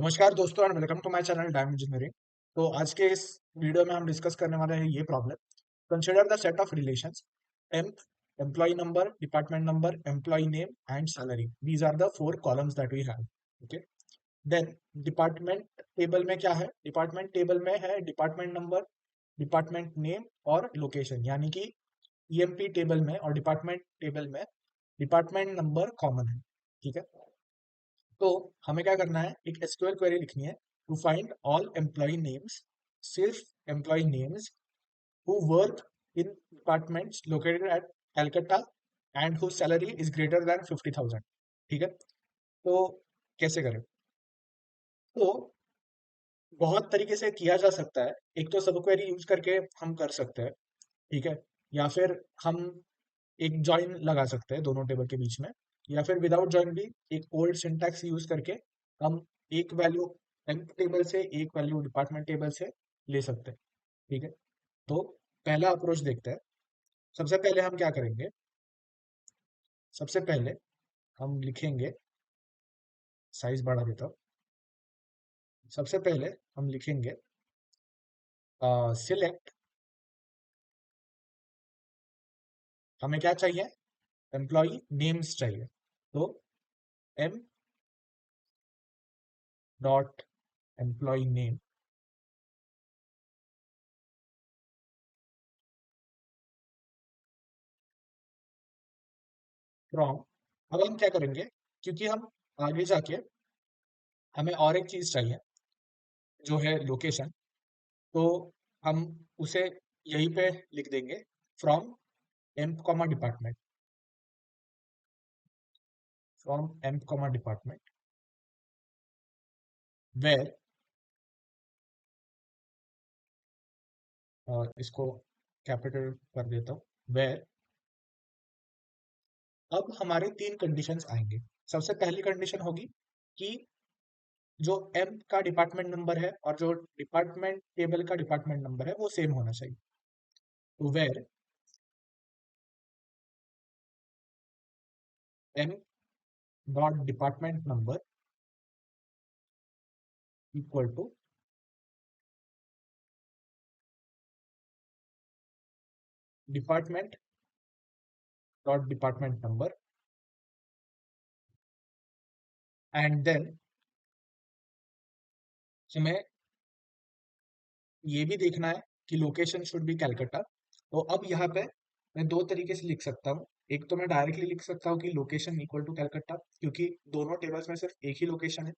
नमस्कार दोस्तों and welcome to my channel डायम इंजीनियरिंग। तो आज के इस वीडियो में हम डिस्कस करने वाले हैं ये problem. Consider the set of relations temp, employee number, department number, employee name and salary. These are the four columns that we have. Okay, then department table में क्या है? डिपार्टमेंट टेबल में है डिपार्टमेंट नंबर, डिपार्टमेंट नेम और location, यानी कि EMP table में और डिपार्टमेंट टेबल में डिपार्टमेंट नंबर कॉमन है। ठीक है, तो हमें क्या करना है, एक एसक्यूएल क्वेरी लिखनी है to find all employee names, सिर्फ employee names who work in departments located at Calcutta and who salary is greater than 50,000। ठीक है, तो कैसे करें? तो बहुत तरीके से किया जा सकता है। एक तो सब क्वेरी यूज करके हम कर सकते हैं, ठीक है, या फिर हम एक जॉइन लगा सकते हैं दोनों टेबल के बीच में, या फिर विदाउट जॉइन भी एक ओल्ड सिंटैक्स यूज करके हम एक वैल्यू टेम्प टेबल से एक वैल्यू डिपार्टमेंट टेबल से ले सकते हैं। ठीक है, तो पहला अप्रोच देखते हैं। सबसे पहले हम क्या करेंगे, सबसे पहले हम लिखेंगे, साइज बढ़ा देता हूँ। सबसे पहले हम लिखेंगे सिलेक्ट, हमें क्या चाहिए, एम्प्लॉय नेम्स चाहिए। तो M dot employee name from, अब हम क्या करेंगे, क्योंकि हम आगे जाके हमें और एक चीज चाहिए जो है लोकेशन, तो हम उसे यहीं पे लिख देंगे, from emp comma department, from emp comma department where, और इसको कैपिटल कर देता हूँ, वेर। अब हमारे तीन कंडीशंस आएंगे। सबसे पहली कंडीशन होगी कि जो एम्प का डिपार्टमेंट नंबर है और जो डिपार्टमेंट टेबल का डिपार्टमेंट नंबर है वो सेम होना चाहिए। तो where emp dot department number equal to department dot department number, and then हमें ये भी देखना है कि लोकेशन शुड बी कैलकाटा। तो अब यहाँ पे मैं दो तरीके से लिख सकता हूँ। एक तो मैं डायरेक्टली लिख सकता हूँ कि लोकेशन इक्वल टू कैलकाटा, क्योंकि दोनों टेबल्स में सिर्फ एक ही लोकेशन है,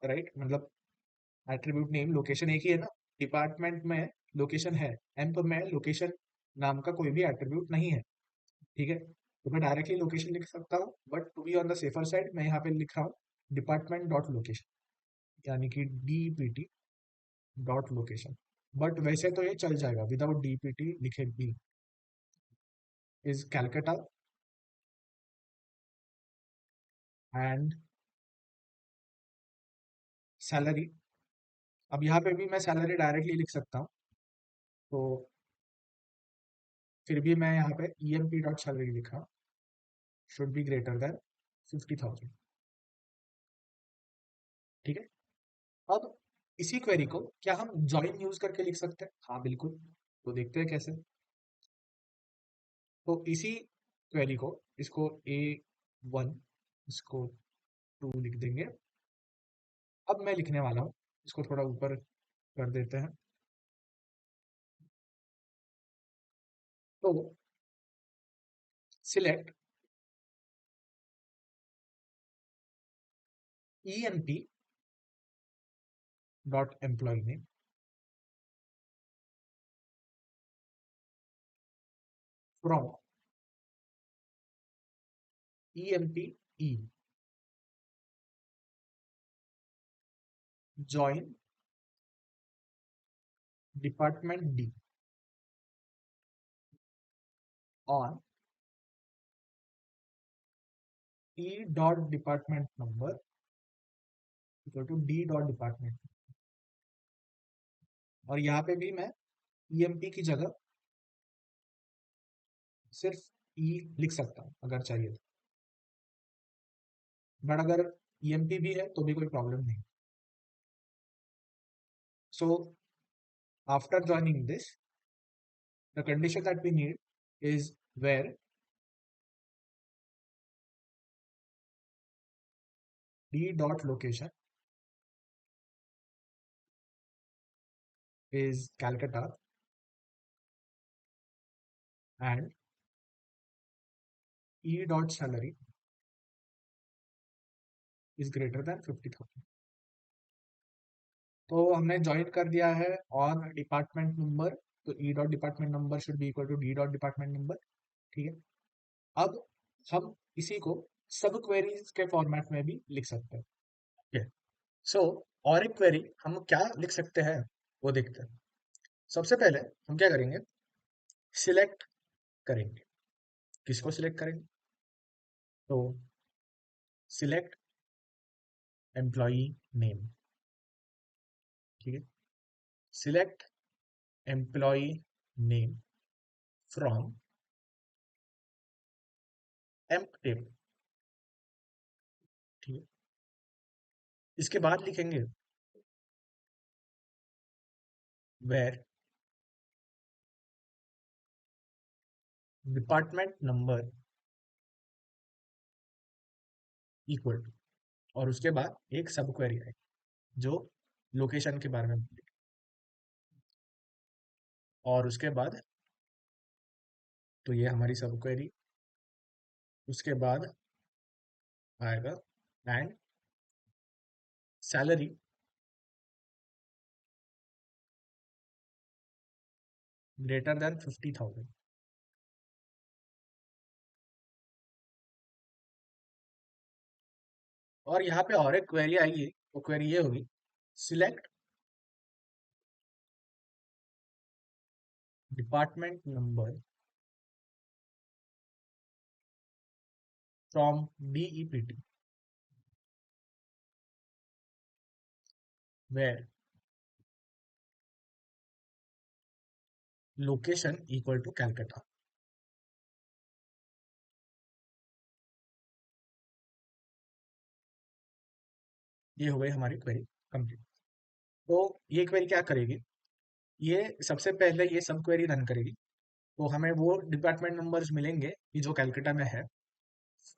राइट? मतलब एट्रीब्यूट नेम लोकेशन एक ही है ना, डिपार्टमेंट में लोकेशन है, एम्प में लोकेशन नाम का कोई भी एट्रीब्यूट नहीं है। ठीक है, तो मैं डायरेक्टली लोकेशन लिख सकता हूँ, but to be on the safer side मैं यहाँ पे लिख रहा हूँ डिपार्टमेंट डॉट लोकेशन, यानी कि डीपीटी डॉट लोकेशन। बट वैसे तो ये चल जाएगा विदाउट डीपीटी लिखे भी, इज कैलकाटा एंड सैलरी। अब यहाँ पे भी मैं सैलरी डायरेक्टली लिख सकता हूँ, तो फिर भी मैं यहाँ पे ईएमपी डॉट सैलरी लिख रहा हूँ, शुड बी ग्रेटर देन 50,000। ठीक है, अब इसी क्वेरी को क्या हम जॉइन यूज करके लिख सकते हैं? हाँ बिल्कुल, तो देखते हैं कैसे। तो इसी क्वेरी को, इसको A1, इसको 2 लिख देंगे। अब मैं लिखने वाला हूँ, इसको थोड़ा ऊपर कर देते हैं। तो select EMP dot employee name from EMP E join department D on E dot department number equal to D dot department। और यहाँ पे भी मैं EMP की जगह सिर्फ E लिख सकता हूँ अगर चाहिए तो, बट अगर EMP भी है तो भी कोई प्रॉब्लम नहीं। So after joining this, the condition that we need is where d dot location is Calcutta and e dot salary is greater than 50,000. तो हमने ज्वाइन कर दिया है ऑन डिपार्टमेंट नंबर, तो E dot department number should be equal to D dot department number. ठीक है, अब हम इसी को सब क्वेरीज के फॉर्मेट में भी लिख सकते हैं। ठीक है, सो और एक क्वेरी हम क्या लिख सकते हैं वो देखते हैं। सबसे पहले हम क्या करेंगे, सिलेक्ट करेंगे। किसको सिलेक्ट करेंगे, तो सिलेक्ट एम्प्लॉई नेम। ठीक है, select employee name from emp table. ठीक है, इसके बाद लिखेंगे where department number equal to, और उसके बाद एक सब क्वेरी है जो लोकेशन के बारे में बोलेगी, और उसके बाद तो ये हमारी सब क्वेरी, उसके बाद आएगा एंड सैलरी ग्रेटर देन 50,000। और यहाँ पे और एक क्वेरी आएगी, वो क्वेरी ये होगी, select department number from DEPT where location equal to Calcutta. ये हो गई हमारी क्वेरी कंप्लीट। तो ये क्वेरी क्या करेगी, ये सबसे पहले ये सब क्वेरी रन करेगी, तो हमें वो डिपार्टमेंट नंबर्स मिलेंगे कि जो कैलकाटा में है।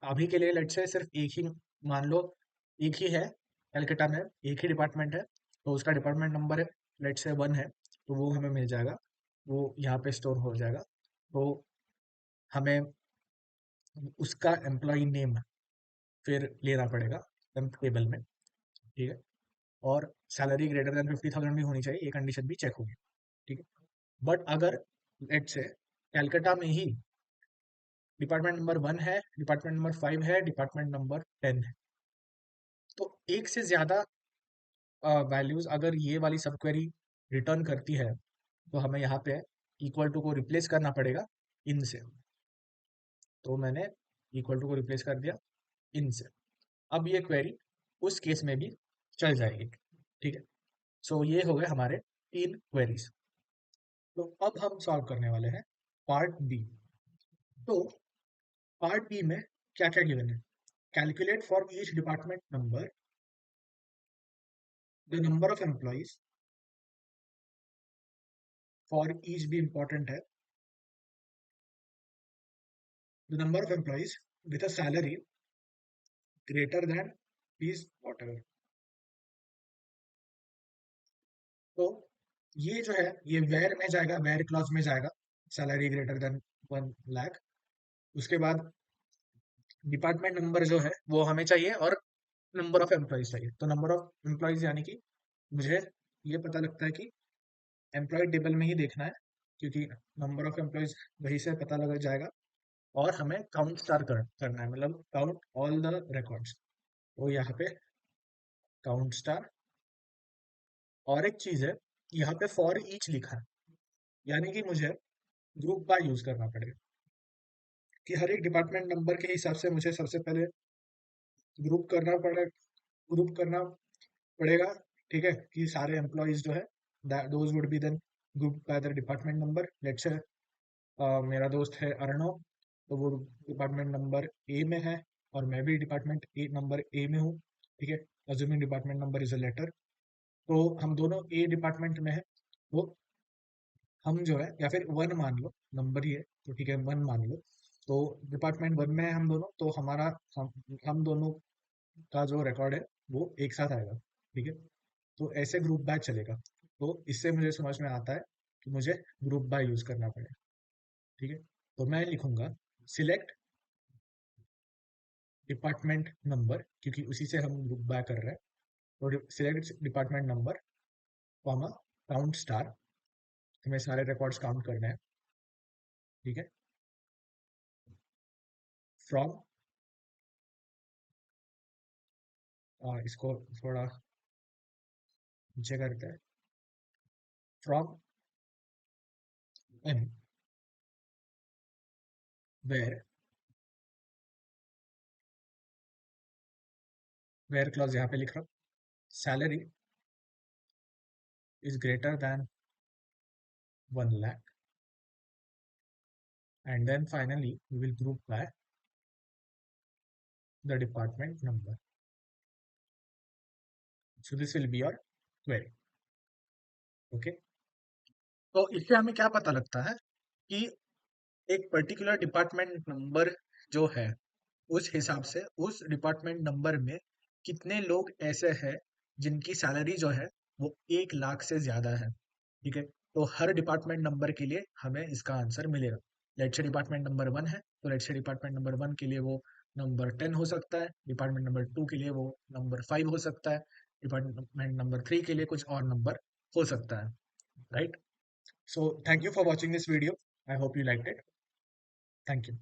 अभी के लिए लेट से सिर्फ एक ही, मान लो एक ही है कलकत्ता में, एक ही डिपार्टमेंट है, तो उसका डिपार्टमेंट नंबर है लेट से 1 है, तो वो हमें मिल जाएगा, वो यहाँ पे स्टोर हो जाएगा। तो हमें उसका एम्प्लॉय नेम फिर लेना पड़ेगा टेबल में। ठीक है, और सैलरी ग्रेटर देन 50,000 भी होनी चाहिए, ये कंडीशन भी चेक होगी। ठीक है, बट अगर लेट से कैलकाटा में ही डिपार्टमेंट नंबर 1 है, डिपार्टमेंट नंबर 5 है, डिपार्टमेंट नंबर 10 है, तो एक से ज्यादा वैल्यूज अगर ये वाली सब क्वेरी रिटर्न करती है, तो हमें यहाँ पे इक्वल टू को रिप्लेस करना पड़ेगा इन से। तो मैंने इक्वल टू को रिप्लेस कर दिया इन से। अब ये क्वेरी उस केस में भी चल जाएगी। ठीक है, सो ये हो गए हमारे 3 क्वेरीज। तो अब हम सॉल्व करने वाले हैं पार्ट बी। तो पार्ट बी में क्या क्या गिवन है, calculate for each department number the number of employees for each भी इंपॉर्टेंट है, the number of employees with a salary greater than is whatever। तो ये जो है ये वेर में जाएगा, वेर क्लॉज में जाएगा, सैलरी ग्रेटर देन 1 लाख। उसके बाद डिपार्टमेंट नंबर जो है वो हमें चाहिए, और नंबर ऑफ एम्प्लॉयज चाहिए। तो नंबर ऑफ एम्प्लॉयज यानी कि मुझे ये पता लगता है कि एम्प्लॉय टेबल में ही देखना है, क्योंकि नंबर ऑफ एम्प्लॉयज वहीं से पता लग जाएगा। और हमें काउंट स्टार करना है, मतलब काउंट ऑल द रिकॉर्ड्स, तो यहाँ पे काउंट स्टार। और एक चीज है, यहाँ पे फॉर ईच लिखा है, यानी कि मुझे ग्रुप बाय यूज करना पड़ेगा, कि हर एक डिपार्टमेंट नंबर के हिसाब से मुझे सबसे पहले ग्रुप करना पड़े ग्रुप करना पड़ेगा। ठीक है, कि सारे एम्प्लॉयज जो है those would be then group by the department number. Let's say मेरा दोस्त है अर्णव, तो वो डिपार्टमेंट नंबर ए में है, और मैं भी डिपार्टमेंट ए नंबर ए में हूँ। ठीक है, assuming department number is a letter, तो हम दोनों ए डिपार्टमेंट में है, तो हम जो है, या फिर वन मान लो, नंबर ही है तो ठीक है, वन मान लो। तो डिपार्टमेंट वन में है हम दोनों, तो हम दोनों का जो रिकॉर्ड है वो एक साथ आएगा। ठीक है, तो ऐसे ग्रुप बाय चलेगा। तो इससे मुझे समझ में आता है कि मुझे ग्रुप बाय यूज करना पड़ेगा। ठीक है, तो मैं लिखूंगा सिलेक्ट डिपार्टमेंट नंबर, क्योंकि उसी से हम ग्रुप बाय कर रहे हैं। तो select department number comma count star, हमें सारे रिकॉर्ड्स काउंट करने हैं। ठीक है, फ्रॉम, इसको थोड़ा नीचे करते हैं, from M where, where clause यहाँ पे लिख रहा हूँ, salary is greater than 1 lakh, and then finally we will group by the department number. So this will be your query. Okay, तो इससे हमें क्या पता लगता है कि एक पर्टिकुलर डिपार्टमेंट नंबर जो है, उस हिसाब से उस डिपार्टमेंट नंबर में कितने लोग ऐसे हैं जिनकी सैलरी जो है वो 1 लाख से ज्यादा है। ठीक है, तो हर डिपार्टमेंट नंबर के लिए हमें इसका आंसर मिलेगा। लेट से डिपार्टमेंट नंबर वन है, तो लेट से डिपार्टमेंट नंबर वन के लिए वो नंबर 10 हो सकता है, डिपार्टमेंट नंबर टू के लिए वो नंबर 5 हो सकता है, डिपार्टमेंट नंबर थ्री के लिए कुछ और नंबर हो सकता है। Right, so thank you for watching this video. I hope you liked it. Thank you.